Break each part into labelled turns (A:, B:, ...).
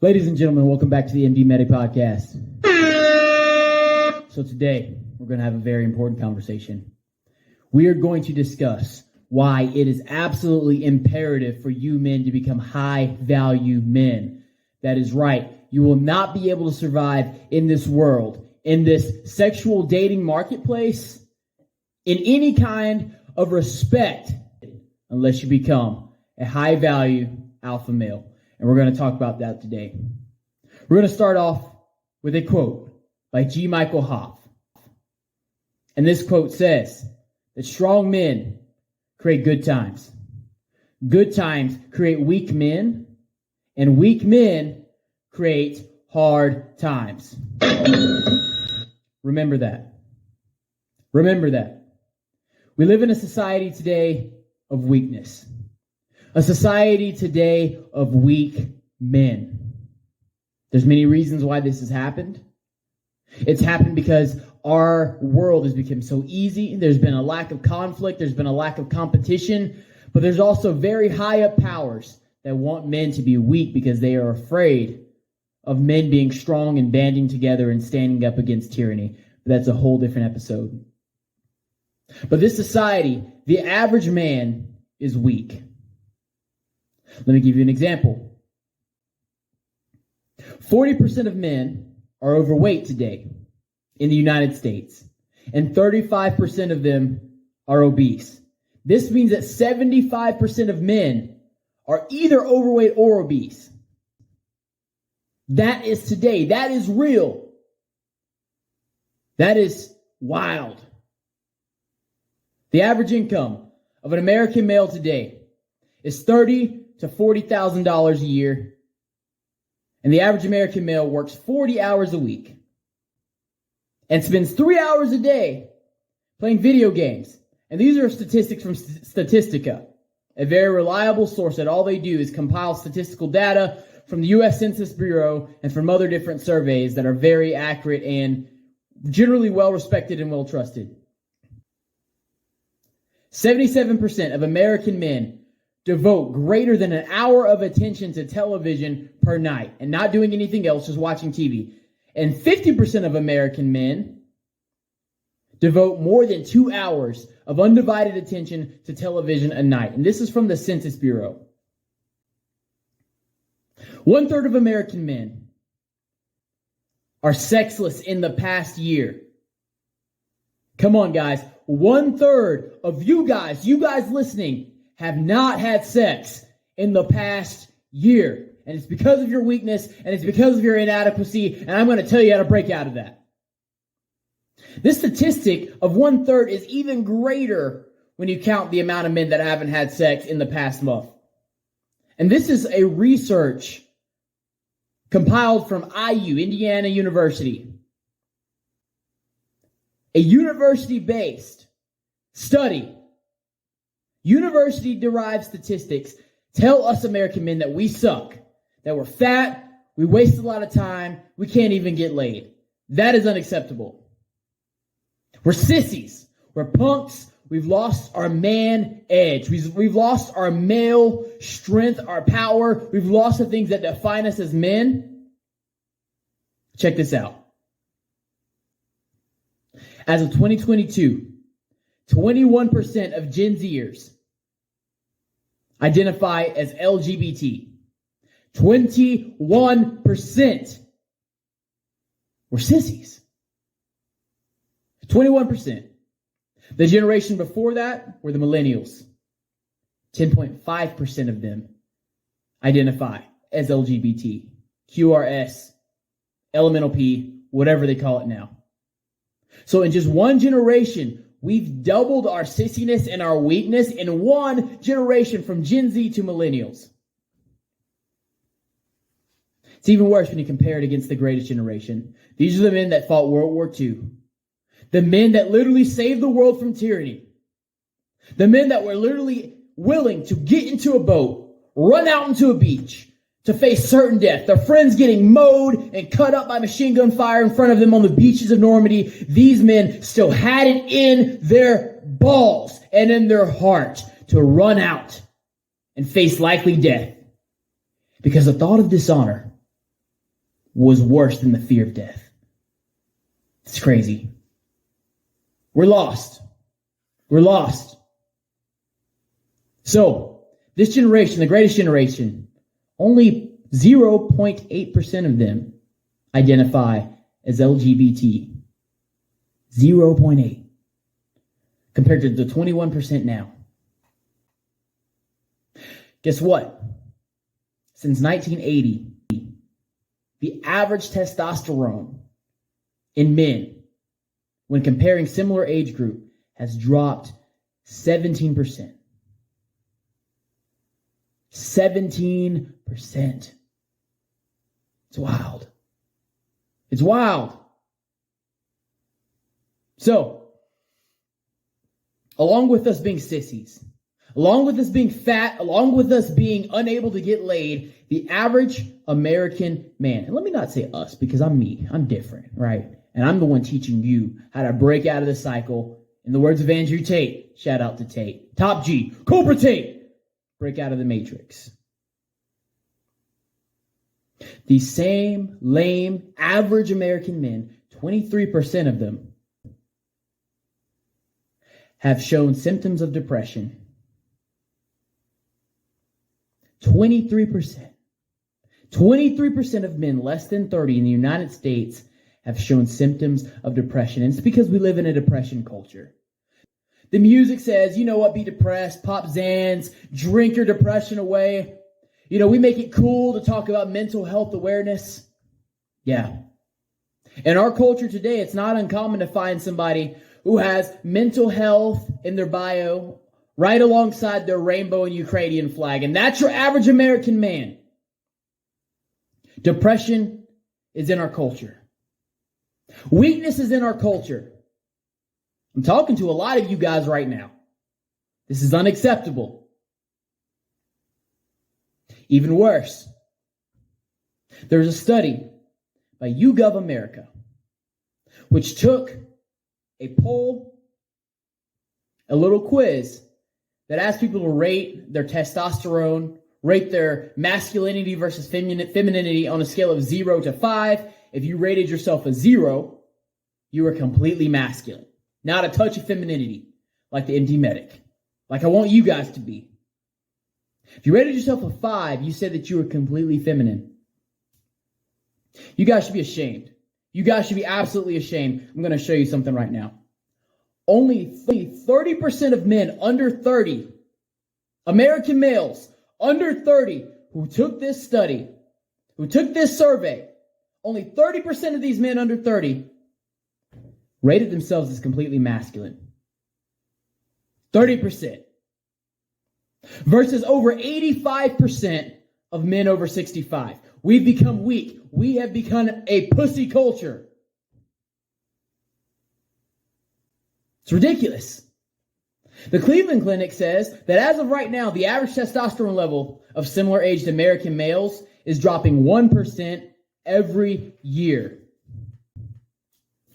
A: Ladies and gentlemen, welcome back to the MDmedic Podcast. So today, we're going to have a very important conversation. We are going to discuss why it is absolutely imperative for you men to become high-value men. That is right. You will not be able to survive in this world, in this sexual dating marketplace, in any kind of respect, unless you become a high-value alpha male. And we're going to talk about that today. We're going to start off with a quote by G. Michael Hoff. And this quote says that strong men create good times. Good times create weak men, and weak men create hard times. Remember that. Remember that. We live in a society today of weakness. A society today of weak men. There's many reasons why this has happened. It's happened because our world has become so easy. There's been a lack of conflict. There's been a lack of competition. But there's also very high up powers that want men to be weak because they are afraid of men being strong and banding together and standing up against tyranny. But that's a whole different episode. But this society, the average man is weak. Let me give you an example. 40% of men are overweight today in the United States, and 35% of them are obese. This means that 75% of men are either overweight or obese. That is today. That is real. That is wild. The average income of an American male today is $30,000 to $40,000 a year, and the average American male works 40 hours a week and spends 3 hours a day playing video games. And these are statistics from Statistica, a very reliable source that all they do is compile statistical data from the U.S. Census Bureau and from other different surveys that are very accurate and generally well-respected and well-trusted. 77% of American men devote greater than an hour of attention to television per night and not doing anything else, just watching TV. And 50% of American men devote more than 2 hours of undivided attention to television a night. And this is from the Census Bureau. 1/3 of American men are sexless in the past year. Come on, guys. 1/3 of you guys listening, have not had sex in the past year. And it's because of your weakness, and it's because of your inadequacy, and I'm going to tell you how to break out of that. This statistic of 1/3 is even greater when you count the amount of men that haven't had sex in the past month. And this is a research compiled from IU, Indiana University. A university-based study. University-derived statistics tell us American men that we suck, that we're fat, we waste a lot of time, we can't even get laid. That is unacceptable. We're sissies. We're punks. We've lost our man edge. We've lost our male strength, our power. We've lost the things that define us as men. Check this out. As of 2022, 21% of Gen Zers identify as LGBT. 21%. We're sissies. 21%. The generation before that were the millennials. 10.5% of them identify as LGBT, QRS, elemental P, whatever they call it now. So in just one generation, we've doubled our sissiness and our weakness in one generation from Gen Z to millennials. It's even worse when you compare it against the greatest generation. These are the men that fought World War II. The men that literally saved the world from tyranny. The men that were literally willing to get into a boat, run out into a beach, to face certain death. Their friends getting mowed and cut up by machine gun fire in front of them on the beaches of Normandy. These men still had it in their balls and in their heart to run out and face likely death because the thought of dishonor was worse than the fear of death. It's crazy. We're lost. We're lost. So, this generation, the greatest generation, only 0.8% of them identify as LGBT. 0.8. Compared to the 21% now. Guess what? Since 1980, the average testosterone in men, when comparing similar age group, has dropped 17%. 17%. It's wild. It's wild. So, along with us being sissies, along with us being fat, along with us being unable to get laid, the average American man, and let me not say us because I'm me, I'm different, right? And I'm the one teaching you how to break out of the cycle. In the words of Andrew Tate, shout out to Tate, Top G, Cobra Tate, break out of the matrix. These same lame, average American men, 23% of them, have shown symptoms of depression. 23%. 23% of men less than 30 in the United States have shown symptoms of depression. And it's because we live in a depression culture. The music says, you know what, be depressed, pop Xans, drink your depression away. You know, we make it cool to talk about mental health awareness. Yeah. In our culture today, it's not uncommon to find somebody who has mental health in their bio right alongside their rainbow and Ukrainian flag. And that's your average American man. Depression is in our culture. Weakness is in our culture. I'm talking to a lot of you guys right now. This is unacceptable. Even worse, there's a study by YouGov America which took a poll, a little quiz that asked people to rate their testosterone, rate their masculinity versus femininity on a scale of 0 to 5. If you rated yourself a 0, you were completely masculine. Not a touch of femininity, like the MDmedic, like I want you guys to be. If you rated yourself a 5, you said that you were completely feminine. You guys should be ashamed. You guys should be absolutely ashamed. I'm going to show you something right now. Only 30% of men under 30, American males under 30 who took this study, who took this survey, only 30% of these men under 30 rated themselves as completely masculine. 30%. Versus over 85% of men over 65. We've become weak. We have become a pussy culture. It's ridiculous. The Cleveland Clinic says that as of right now, the average testosterone level of similar aged American males is dropping 1% every year.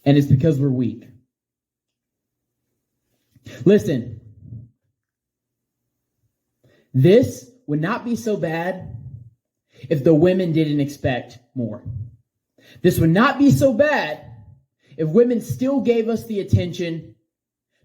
A: And it's because we're weak. Listen, this would not be so bad if the women didn't expect more. This would not be so bad if women still gave us the attention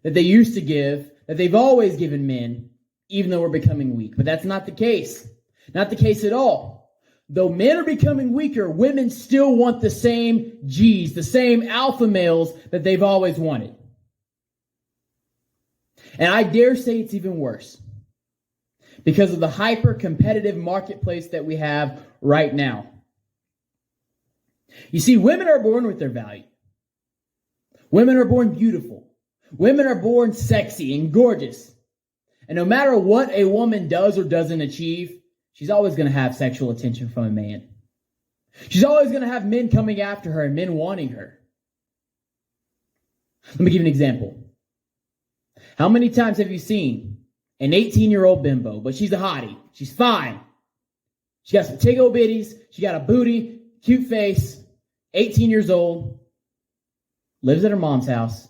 A: that they used to give, that they've always given men, even though we're becoming weak. But that's not the case. Not the case at all. Though men are becoming weaker, women still want the same G's, the same alpha males that they've always wanted. And I dare say it's even worse because of the hyper-competitive marketplace that we have right now. You see, women are born with their value. Women are born beautiful. Women are born sexy and gorgeous. And no matter what a woman does or doesn't achieve, she's always going to have sexual attention from a man. She's always going to have men coming after her and men wanting her. Let me give you an example. How many times have you seen an 18-year-old bimbo, but she's a hottie. She's fine. She got some tiggle bitties. She got a booty, cute face, 18 years old, lives at her mom's house,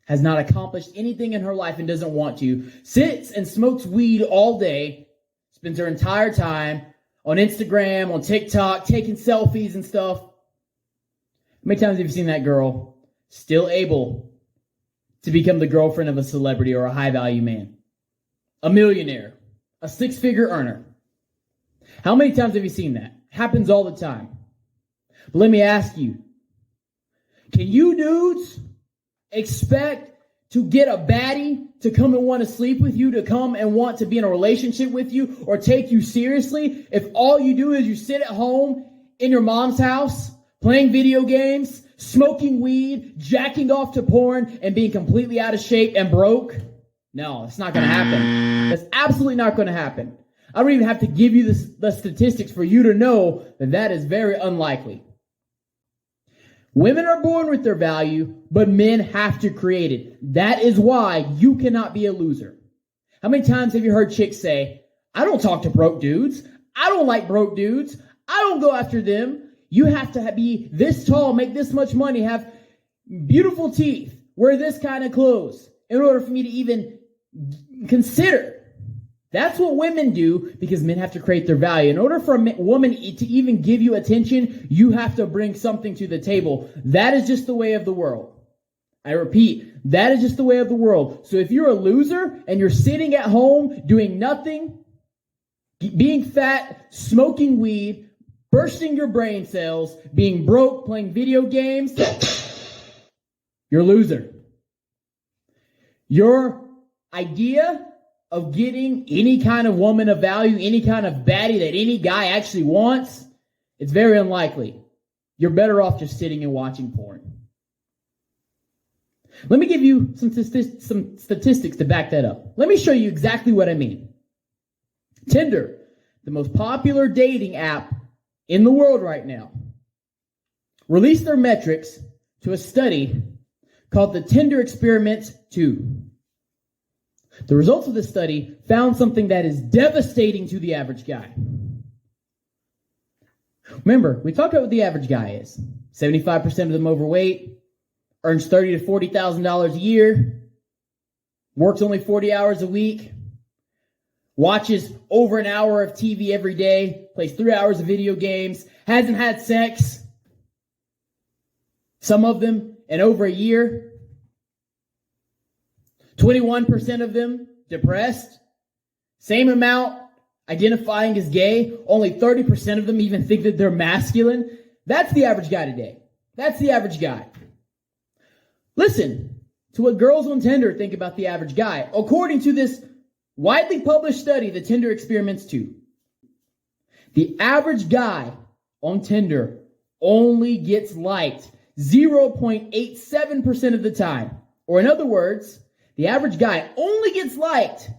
A: has not accomplished anything in her life and doesn't want to, sits and smokes weed all day, spends her entire time on Instagram, on TikTok, taking selfies and stuff. How many times have you seen that girl still able to become the girlfriend of a celebrity or a high-value man? A millionaire, a six-figure earner. How many times have you seen that? Happens all the time. But let me ask you, can you dudes expect to get a baddie to come and want to sleep with you, to come and want to be in a relationship with you or take you seriously if all you do is you sit at home in your mom's house playing video games, smoking weed, jacking off to porn, and being completely out of shape and broke? No, it's not going to happen. That's absolutely not going to happen. I don't even have to give you the statistics for you to know that that is very unlikely. Women are born with their value, but men have to create it. That is why you cannot be a loser. How many times have you heard chicks say, I don't talk to broke dudes. I don't like broke dudes. I don't go after them. You have to be this tall, make this much money, have beautiful teeth, wear this kind of clothes in order for me to even consider. That's what women do because men have to create their value. In order for a woman to even give you attention, you have to bring something to the table. That is just the way of the world. I repeat, that is just the way of the world. So if you're a loser and you're sitting at home doing nothing, being fat, smoking weed, bursting your brain cells, being broke, playing video games, you're a loser. Your idea of getting any kind of woman of value, any kind of baddie that any guy actually wants, it's very unlikely. You're better off just sitting and watching porn. Let me give you some statistics to back that up. Let me show you exactly what I mean. Tinder, the most popular dating app in the world right now, released their metrics to a study called the Tinder Experiment 2. The results of this study found something that is devastating to the average guy. Remember, we talked about what the average guy is. 75% of them overweight, earns $30,000 to $40,000 a year, works only 40 hours a week, watches over an hour of TV every day, plays 3 hours of video games, hasn't had sex, some of them in over a year. 21% of them depressed. Same amount identifying as gay. Only 30% of them even think that they're masculine. That's the average guy today. That's the average guy. Listen to what girls on Tinder think about the average guy. According to this widely published study, the Tinder Experiments 2, the average guy on Tinder only gets liked 0.87% of the time. Or in other words, the average guy only gets liked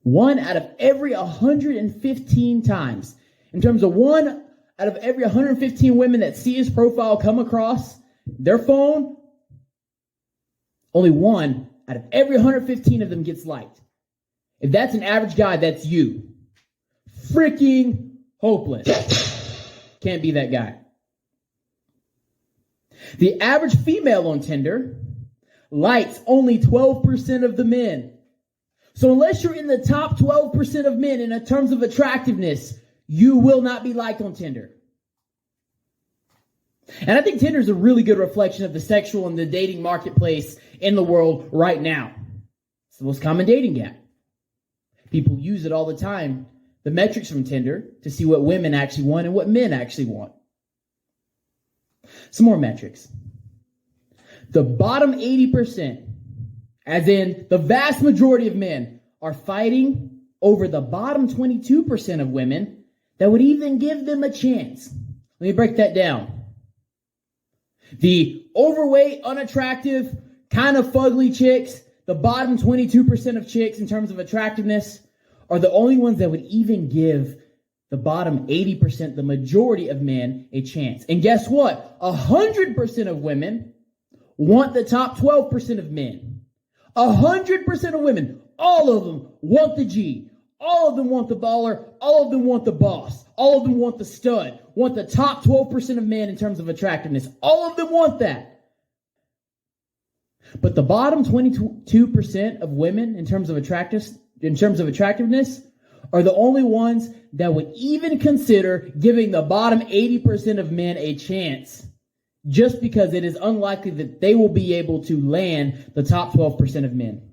A: 1 out of every 115 times. In terms of 1 out of every 115 women that see his profile come across their phone, only 1 out of every 115 of them gets liked. If that's an average guy, that's you. Freaking hopeless. Can't be that guy. The average female on Tinder likes only 12% of the men. So unless you're in the top 12% of men in terms of attractiveness, you will not be liked on Tinder. And I think Tinder is a really good reflection of the sexual and the dating marketplace in the world right now. It's the most common dating app. People use it all the time, the metrics from Tinder, to see what women actually want and what men actually want. Some more metrics. The bottom 80%, as in the vast majority of men, are fighting over the bottom 22% of women that would even give them a chance. Let me break that down. The overweight, unattractive, kind of fugly chicks, the bottom 22% of chicks in terms of attractiveness, are the only ones that would even give the bottom 80%, the majority of men, a chance. And guess what? 100% of women want the top 12% of men. 100% of women, all of them want the G. All of them want the baller. All of them want the boss. All of them want the stud. Want the top 12% of men in terms of attractiveness. All of them want that. But the bottom 22% of women in terms of attractiveness are the only ones that would even consider giving the bottom 80% of men a chance, just because it is unlikely that they will be able to land the top 12% of men.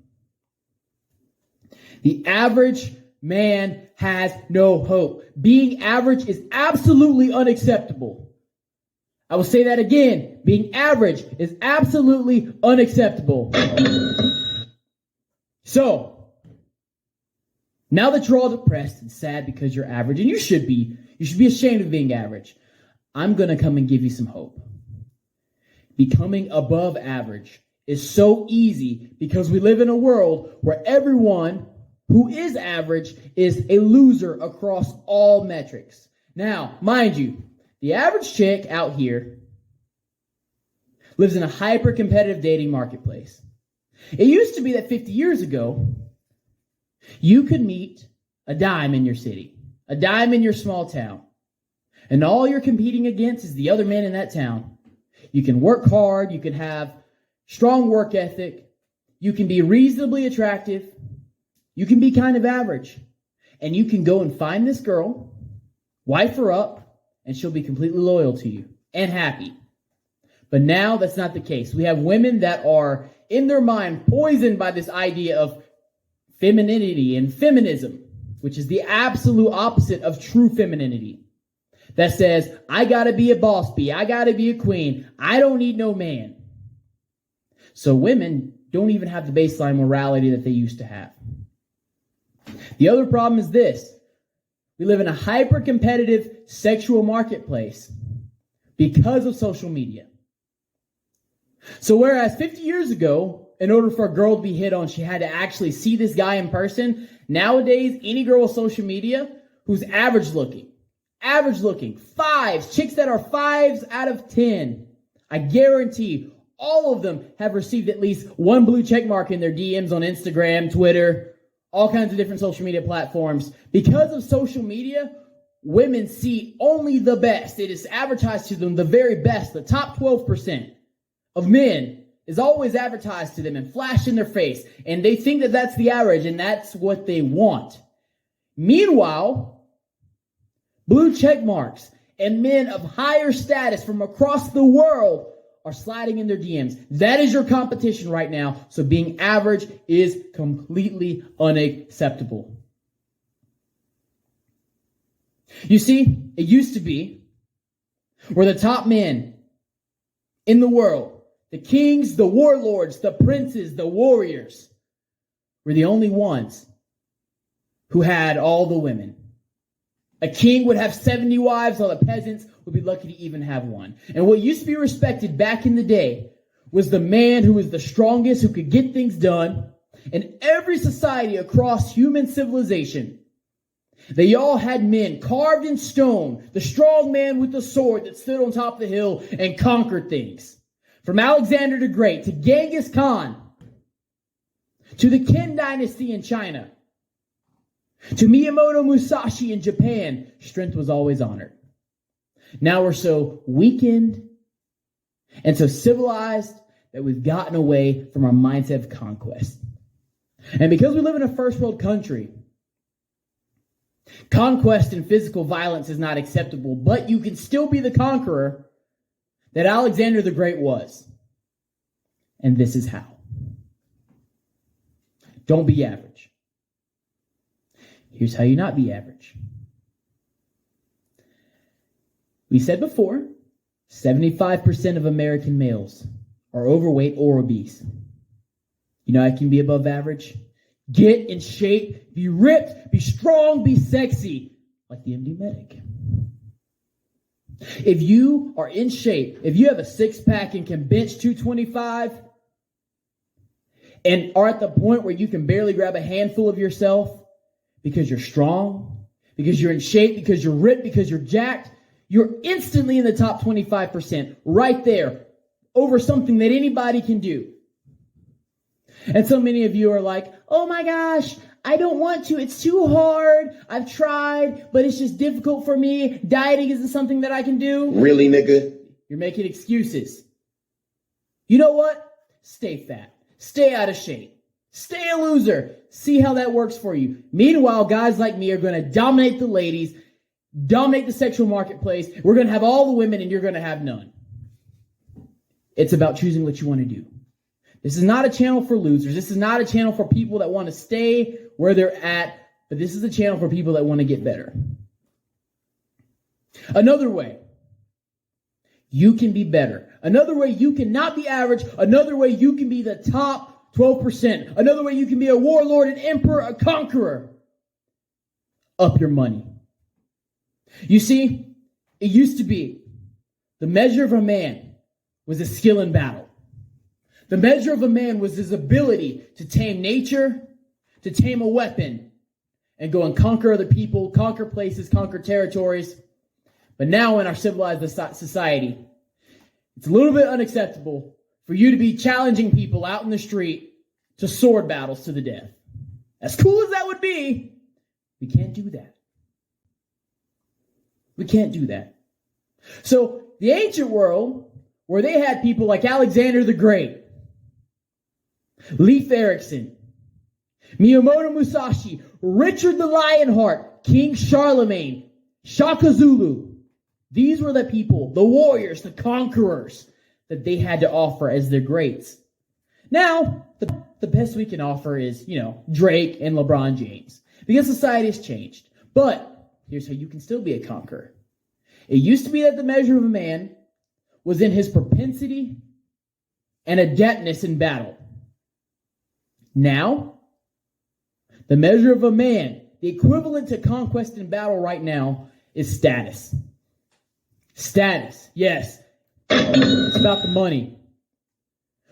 A: The average man has no hope. Being average is absolutely unacceptable. I will say that again. Being average is absolutely unacceptable. So, now that you're all depressed and sad because you're average, and you should be ashamed of being average, I'm going to come and give you some hope. Becoming above average is so easy because we live in a world where everyone who is average is a loser across all metrics. Now, mind you, the average chick out here lives in a hyper-competitive dating marketplace. It used to be that 50 years ago, you could meet a dime in your city, a dime in your small town, and all you're competing against is the other man in that town. You can work hard, you can have strong work ethic, you can be reasonably attractive, you can be kind of average, and you can go and find this girl, wife her up, and she'll be completely loyal to you and happy. But now that's not the case. We have women that are, in their mind, poisoned by this idea of femininity and feminism, which is the absolute opposite of true femininity. That says, I gotta be a boss bee, I gotta be a queen, I don't need no man. So women don't even have the baseline morality that they used to have. The other problem is this. We live in a hyper-competitive sexual marketplace because of social media. So whereas 50 years ago, in order for a girl to be hit on, she had to actually see this guy in person, nowadays, any girl with social media who's average looking, fives, chicks that are 5s out of 10, I guarantee all of them have received at least one blue check mark in their DMs on Instagram, Twitter, all kinds of different social media platforms. Because of social media, women see only the best. It is advertised to them the very best. The top 12% of men is always advertised to them and flashed in their face. And they think that that's the average and that's what they want. Meanwhile, blue check marks and men of higher status from across the world are sliding in their DMs. That is your competition right now. So being average is completely unacceptable. You see, it used to be where the top men in the world, the kings, the warlords, the princes, the warriors, were the only ones who had all the women. A king would have 70 wives, while the peasants would be lucky to even have one. And what used to be respected back in the day was the man who was the strongest, who could get things done. In every society across human civilization, they all had men carved in stone, the strong man with the sword that stood on top of the hill and conquered things. From Alexander the Great to Genghis Khan to the Qin dynasty in China, to Miyamoto Musashi in Japan, strength was always honored. Now we're so weakened and so civilized that we've gotten away from our mindset of conquest. And because we live in a first world country, conquest and physical violence is not acceptable, but you can still be the conqueror that Alexander the Great was. And this is how. Don't be average. Here's how you not be average. We said before, 75% of American males are overweight or obese. You know, I can be above average. Get in shape, be ripped, be strong, be sexy, like the MDmedic. If you are in shape, if you have a six-pack and can bench 225, and are at the point where you can barely grab a handful of yourself because you're strong, because you're in shape, because you're ripped, because you're jacked, you're instantly in the top 25% right there over something that anybody can do. And so many of you are like, oh my gosh, I don't want to. It's too hard. I've tried, but it's just difficult for me. Dieting isn't something that I can do.
B: Really, nigga?
A: You're making excuses. You know what? Stay fat. Stay out of shape. Stay a loser. See how that works for you. Meanwhile, guys like me are going to dominate the ladies, dominate the sexual marketplace. We're going to have all the women and you're going to have none. It's about choosing what you want to do. This is not a channel for losers. This is not a channel for people that want to stay where they're at, but this is a channel for people that want to get better. Another way you can be better. Another way you can not be average. Another way you can be the top 12%. Another way you can be a warlord, an emperor, a conqueror. Up your money. You see, it used to be the measure of a man was his skill in battle. The measure of a man was his ability to tame nature, to tame a weapon, and go and conquer other people, conquer places, conquer territories. But now in our civilized society, it's a little bit unacceptable for you to be challenging people out in the street to sword battles to the death. As cool as that would be, we can't do that. We can't do that. So the ancient world, where they had people like Alexander the Great, Leif Erikson, Miyamoto Musashi, Richard the Lionheart, King Charlemagne, Shaka Zulu. These were the people, the warriors, the conquerors that they had to offer as their greats. Now, the best we can offer is, Drake and LeBron James. Because society has changed. But here's how you can still be a conqueror. It used to be that the measure of a man was in his propensity and adeptness in battle. Now, the measure of a man, the equivalent to conquest in battle right now, is status. Status, yes. It's about the money.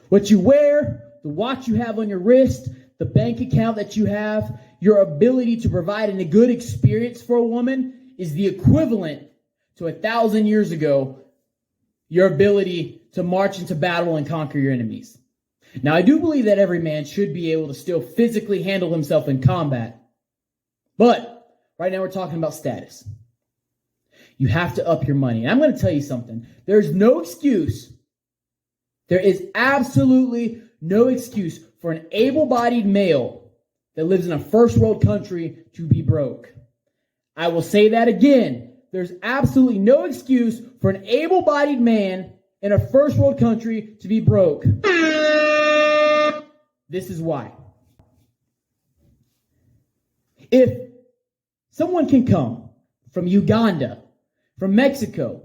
A: What you wear, the watch you have on your wrist, the bank account that you have, your ability to provide a good experience for a woman is the equivalent to 1,000 years ago, your ability to march into battle and conquer your enemies. Now, I do believe that every man should be able to still physically handle himself in combat. But right now we're talking about status. You have to up your money. And I'm going to tell you something. There's no excuse. There is absolutely no excuse for an able-bodied male that lives in a first world country to be broke. I will say that again. There's absolutely no excuse for an able-bodied man in a first world country to be broke. This is why. If someone can come from Uganda, from Mexico,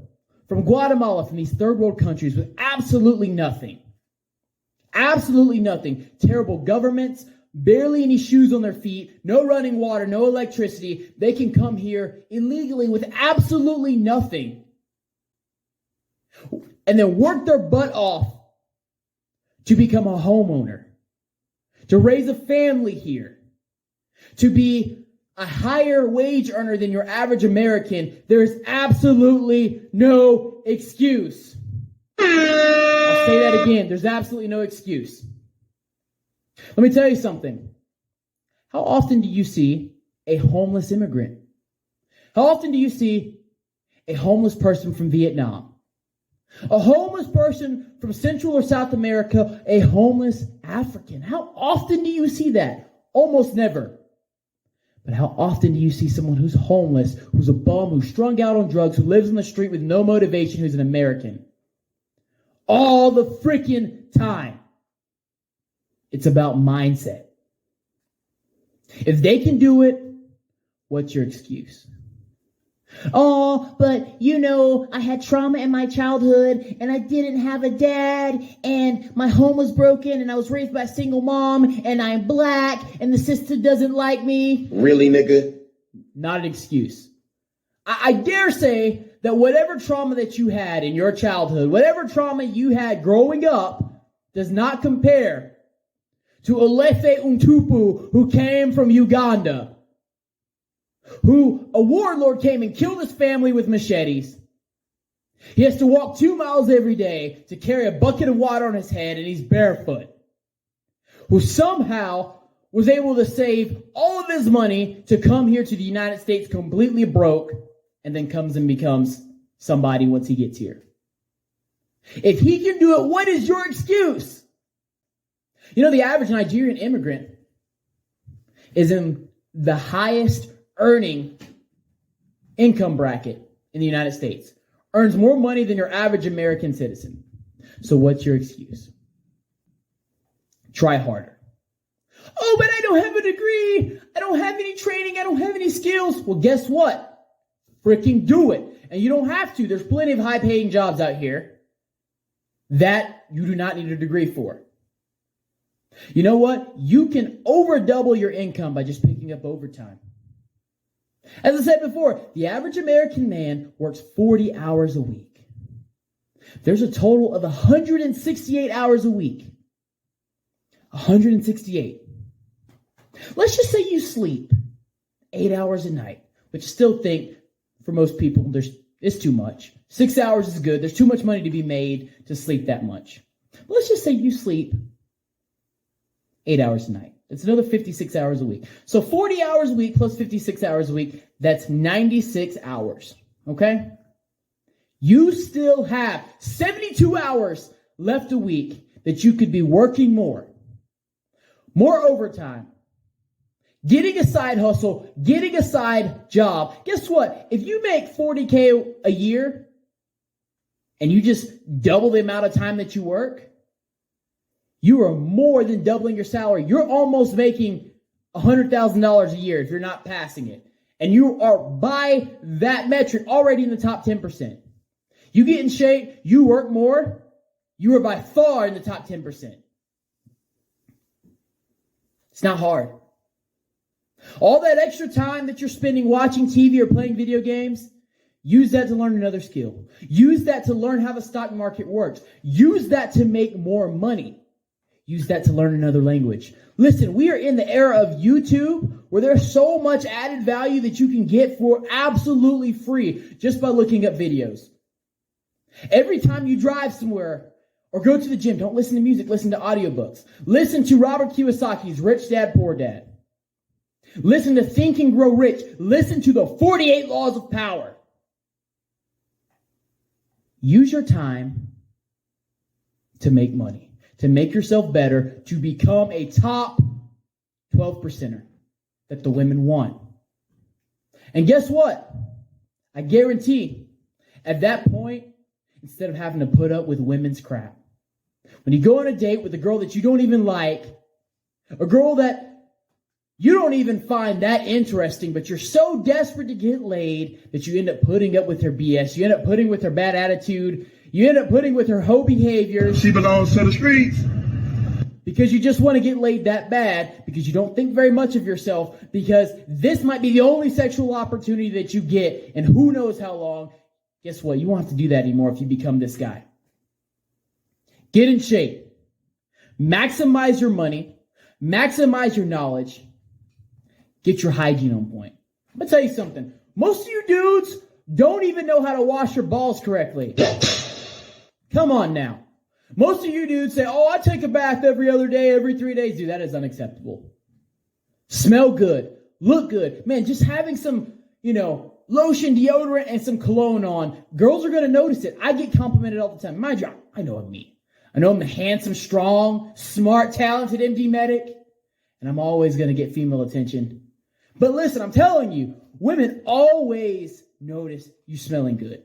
A: from Guatemala, from these third world countries with absolutely nothing, terrible governments, barely any shoes on their feet, no running water, no electricity, they can come here illegally with absolutely nothing and then work their butt off to become a homeowner, to raise a family here, to be a higher wage earner than your average American. There's absolutely no excuse. I'll say that again. There's absolutely no excuse. Let me tell you something. How often do you see a homeless immigrant? How often do you see a homeless person from Vietnam? A homeless person from Central or South America? A homeless African? How often do you see that? Almost never. But how often do you see someone who's homeless, who's a bum, who's strung out on drugs, who lives on the street with no motivation, who's an American? All the freaking time. It's about mindset. If they can do it, what's your excuse? Oh, but I had trauma in my childhood and I didn't have a dad and my home was broken and I was raised by a single mom and I'm black and the sister doesn't like me.
B: Really, nigga?
A: Not an excuse. I dare say that whatever trauma that you had in your childhood, whatever trauma you had growing up, does not compare to Olefe Untupu, who came from Uganda, who a warlord came and killed his family with machetes. He has to walk 2 miles every day to carry a bucket of water on his head, and he's barefoot. Who somehow was able to save all of his money to come here to the United States completely broke, and then comes and becomes somebody once he gets here. If he can do it, what is your excuse? You know, the average Nigerian immigrant is in the highest earning income bracket in the United States. Earns more money than your average American citizen. So what's your excuse? Try harder. Oh, but I don't have a degree. I don't have any training. I don't have any skills. Well, guess what? Freaking do it. And you don't have to. There's plenty of high-paying jobs out here that you do not need a degree for. You know what? You can over double your income by just picking up overtime. As I said before, the average American man works 40 hours a week. There's a total of 168 hours a week. 168. Let's just say you sleep 8 hours a night, which I still think for most people it's too much. 6 hours is good. There's too much money to be made to sleep that much. Let's just say you sleep 8 hours a night. It's another 56 hours a week. So 40 hours a week plus 56 hours a week, that's 96 hours. Okay? You still have 72 hours left a week that you could be working more overtime, getting a side hustle, getting a side job. Guess what? If you make $40K a year and you just double the amount of time that you work, you are more than doubling your salary. You're almost making $100,000 a year if you're not passing it. And you are, by that metric, already in the top 10%. You get in shape, you work more, you are by far in the top 10%. It's not hard. All that extra time that you're spending watching TV or playing video games, use that to learn another skill. Use that to learn how the stock market works. Use that to make more money. Use that to learn another language. Listen, we are in the era of YouTube where there's so much added value that you can get for absolutely free just by looking up videos. Every time you drive somewhere or go to the gym, don't listen to music, listen to audiobooks. Listen to Robert Kiyosaki's Rich Dad, Poor Dad. Listen to Think and Grow Rich. Listen to the 48 Laws of Power. Use your time to make money, to make yourself better, to become a top 12%er that the women want. And guess what? I guarantee at that point, instead of having to put up with women's crap, when you go on a date with a girl that you don't even like, a girl that you don't even find that interesting, but you're so desperate to get laid that you end up putting up with her BS. You end up putting with her bad attitude. You end up putting with her hoe behaviors.
B: She belongs to the streets.
A: Because you just want to get laid that bad, because you don't think very much of yourself, because this might be the only sexual opportunity that you get, and who knows how long. Guess what? You won't have to do that anymore if you become this guy. Get in shape. Maximize your money. Maximize your knowledge. Get your hygiene on point. I'm going to tell you something. Most of you dudes don't even know how to wash your balls correctly. Come on now. Most of you dudes say, oh, I take a bath every other day, every 3 days. Dude, that is unacceptable. Smell good. Look good. Man, just having some, lotion, deodorant, and some cologne on. Girls are going to notice it. I get complimented all the time. Mind you, I know I'm me. I know I'm the handsome, strong, smart, talented MDmedic. And I'm always going to get female attention. But listen, I'm telling you, women always notice you smelling good.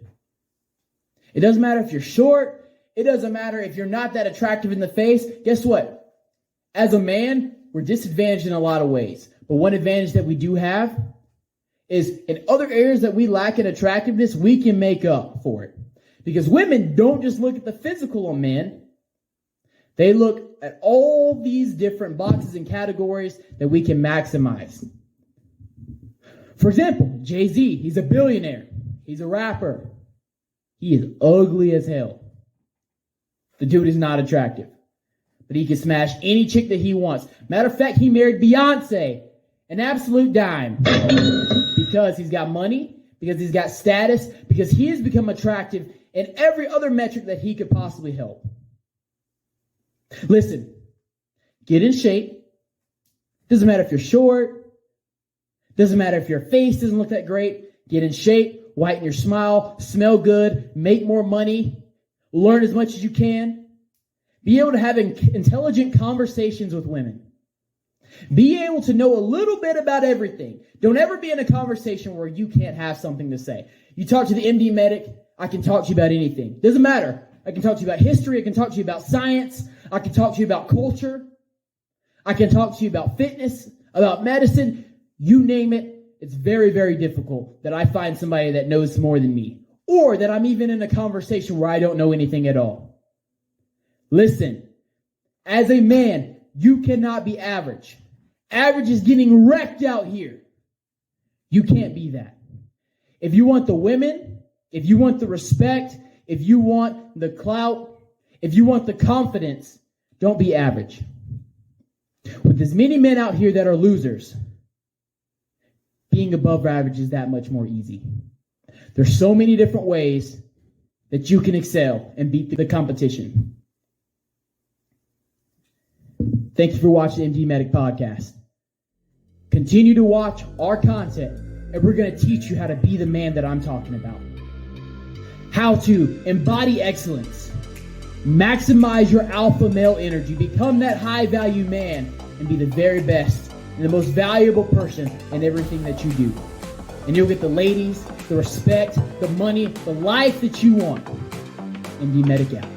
A: It doesn't matter if you're short. It doesn't matter if you're not that attractive in the face. Guess what? As a man, we're disadvantaged in a lot of ways. But one advantage that we do have is in other areas that we lack in attractiveness, we can make up for it. Because women don't just look at the physical on men. They look at all these different boxes and categories that we can maximize. For example, Jay-Z, he's a billionaire. He's a rapper. He is ugly as hell. The dude is not attractive. But he can smash any chick that he wants. Matter of fact, he married Beyonce, an absolute dime. Because he's got money, because he's got status, because he has become attractive in every other metric that he could possibly help. Listen, get in shape. Doesn't matter if you're short. Doesn't matter if your face doesn't look that great. Get in shape, whiten your smile, smell good, make more money, learn as much as you can. Be able to have intelligent conversations with women. Be able to know a little bit about everything. Don't ever be in a conversation where you can't have something to say. You talk to the MDmedic, I can talk to you about anything. Doesn't matter. I can talk to you about history. I can talk to you about science. I can talk to you about culture. I can talk to you about fitness, about medicine. You name it. It's very, very difficult that I find somebody that knows more than me, or that I'm even in a conversation where I don't know anything at all. Listen, as a man, you cannot be average. Average is getting wrecked out here. You can't be that. If you want the women, if you want the respect, if you want the clout, if you want the confidence, don't be average. With as many men out here that are losers, being above average is that much more easy. There's so many different ways that you can excel and beat the competition. Thank you for watching the MDmedic Podcast. Continue to watch our content, and we're going to teach you how to be the man that I'm talking about. How to embody excellence, maximize your alpha male energy, become that high value man, and be the very best and the most valuable person in everything that you do. And you'll get the ladies, the respect, the money, the life that you want. MDmedic out.